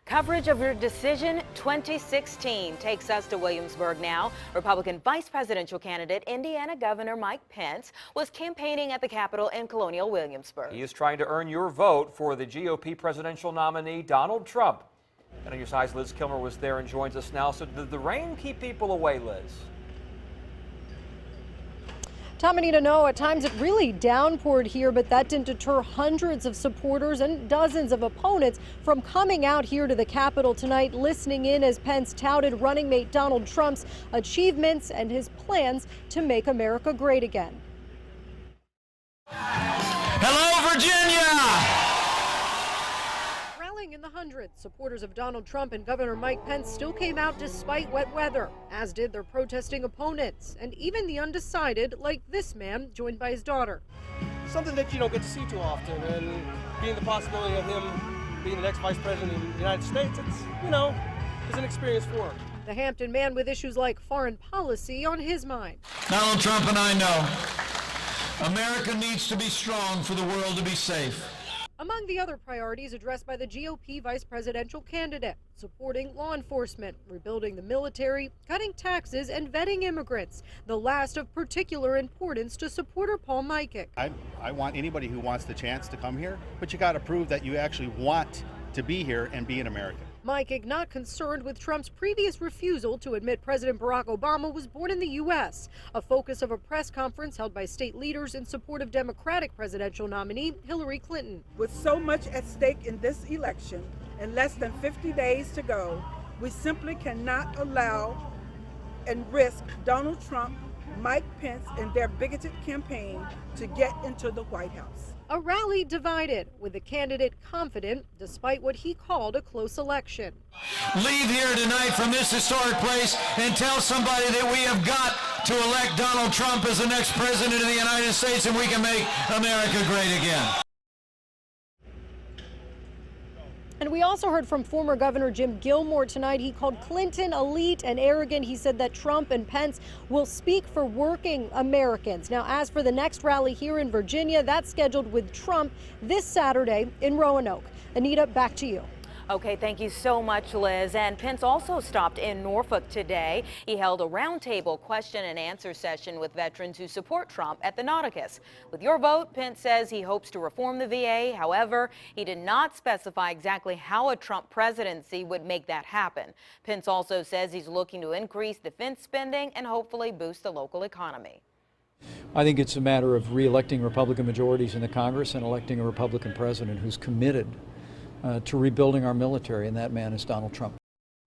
Coverage of your decision 2016 takes us to Williamsburg now. Republican vice presidential candidate Indiana Governor Mike Pence was campaigning at the Capitol in Colonial Williamsburg. He is trying to earn your vote for the GOP presidential nominee Donald Trump. And on your side's Liz Kilmer was there and joins us now. So did the rain keep people away, Liz? Tom, I need to know, at times it really downpoured here, but that didn't deter hundreds of supporters and dozens of opponents from coming out here to the Capitol tonight, listening in as Pence touted running mate Donald Trump's achievements and his plans to make America great again. Hello, Virginia! In the hundreds, supporters of Donald Trump and Governor Mike Pence still came out despite wet weather, as did their protesting opponents, and even the undecided, like this man, joined by his daughter. Something that you don't get to see too often, and being the possibility of him being the next vice president of the United States, it's an experience for him. The Hampton man with issues like foreign policy on his mind. Donald Trump and I know America needs to be strong for the world to be safe. Among the other priorities addressed by the GOP vice presidential candidate, supporting law enforcement, rebuilding the military, cutting taxes, and vetting immigrants, the last of particular importance to supporter Paul Mike. I want anybody who wants the chance to come here, but you got to prove that you actually want to be here and be an American. Mike not concerned with Trump's previous refusal to admit President Barack Obama was born in the U.S., a focus of a press conference held by state leaders in support of Democratic presidential nominee Hillary Clinton. With so much at stake in this election and less than 50 days to go, we simply cannot allow and risk Donald Trump, Mike Pence, and their bigoted campaign to get into the White House. A rally divided, with the candidate confident despite what he called a close election. Leave here tonight from this historic place and tell somebody that we have got to elect Donald Trump as the next president of the United States, and we can make America great again. And we also heard from former Governor Jim Gilmore tonight. He called Clinton elite and arrogant. He said that Trump and Pence will speak for working Americans. Now, as for the next rally here in Virginia, that's scheduled with Trump this Saturday in Roanoke. Anita, back to you. Okay, thank you so much, Liz. And Pence also stopped in Norfolk today. He held a roundtable question and answer session with veterans who support Trump at the Nauticus. With your vote, Pence says he hopes to reform the VA. However, he did not specify exactly how a Trump presidency would make that happen. Pence also says he's looking to increase defense spending and hopefully boost the local economy. I think it's a matter of re-electing Republican majorities in the Congress and electing a Republican president who's committed to rebuilding our military, and that man is Donald Trump.